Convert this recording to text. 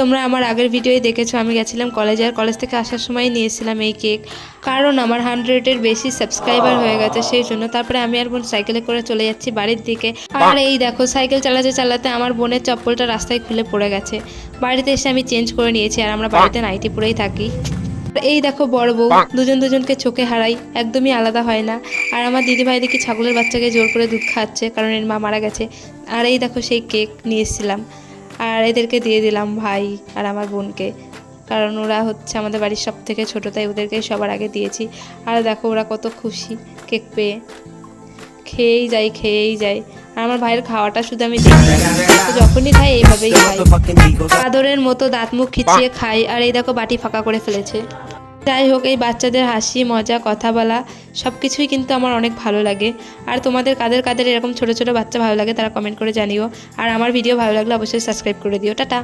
তোমরা আমার আগের ভিডিওই দেখেছো আমি গেছিলাম কলেজে, আর কলেজ থেকে আসার সময় নিয়েছিলাম এই কেক, কারণ আমার 100-এর বেশি সাবস্ক্রাইবার হয়ে গেছে সেই জন্য। তারপরে আমি আর বোন সাইকেলে করে চলে যাচ্ছি বাড়ির দিকে। আর এই দেখো সাইকেল চালাতে চালাতে আমার বোনের চপ্পলটা রাস্তায় খুলে পড়ে গেছে। বাড়িতে এসে আমি চেঞ্জ করে নিয়েছি, আর আমরা বাড়িতে নাইটি পরেই থাকি। এই দেখো বড় বউ, দুজনকে চোখে হারাই, একদমই আলাদা হয় না। আর আমার দিদিভাই দেখি ছাগলের বাচ্চাকে জোর করে দুধ খাওয়াচ্ছে, কারণ এর মা মারা গেছে। আর এই দেখো সেই কেক নিয়ে এসেছিলাম, আর এদেরকে দিয়ে দিলাম ভাই আর আমার বোনকে, কারণ ওরা হচ্ছে আমাদের বাড়ির সব থেকে ছোটো, তাই ওদেরকে সবার আগে দিয়েছি। আর দেখো ওরা কত খুশি কেক পেয়ে, খেয়েই যায়। আর আমার ভাইয়ের খাওয়াটা শুধু আমি দেখি, যখনই খাই এইভাবেই খাই, আদরের মতো দাঁত মুখ খিচিয়ে খাই। আর এই দেখো বাটি ফাঁকা করে ফেলেছে। যাই হোক, এই বাচ্চাদের হাসি মজা কথা বলা সব কিছুই কিন্তু আমার অনেক ভালো লাগে। আর তোমাদের কাদের কাদের এরকম ছোট ছোট বাচ্চা ভালো লাগে তারা কমেন্ট করে জানিও। আর আমার ভিডিও ভালো লাগলে অবশ্যই সাবস্ক্রাইব করে দিও। টাটা।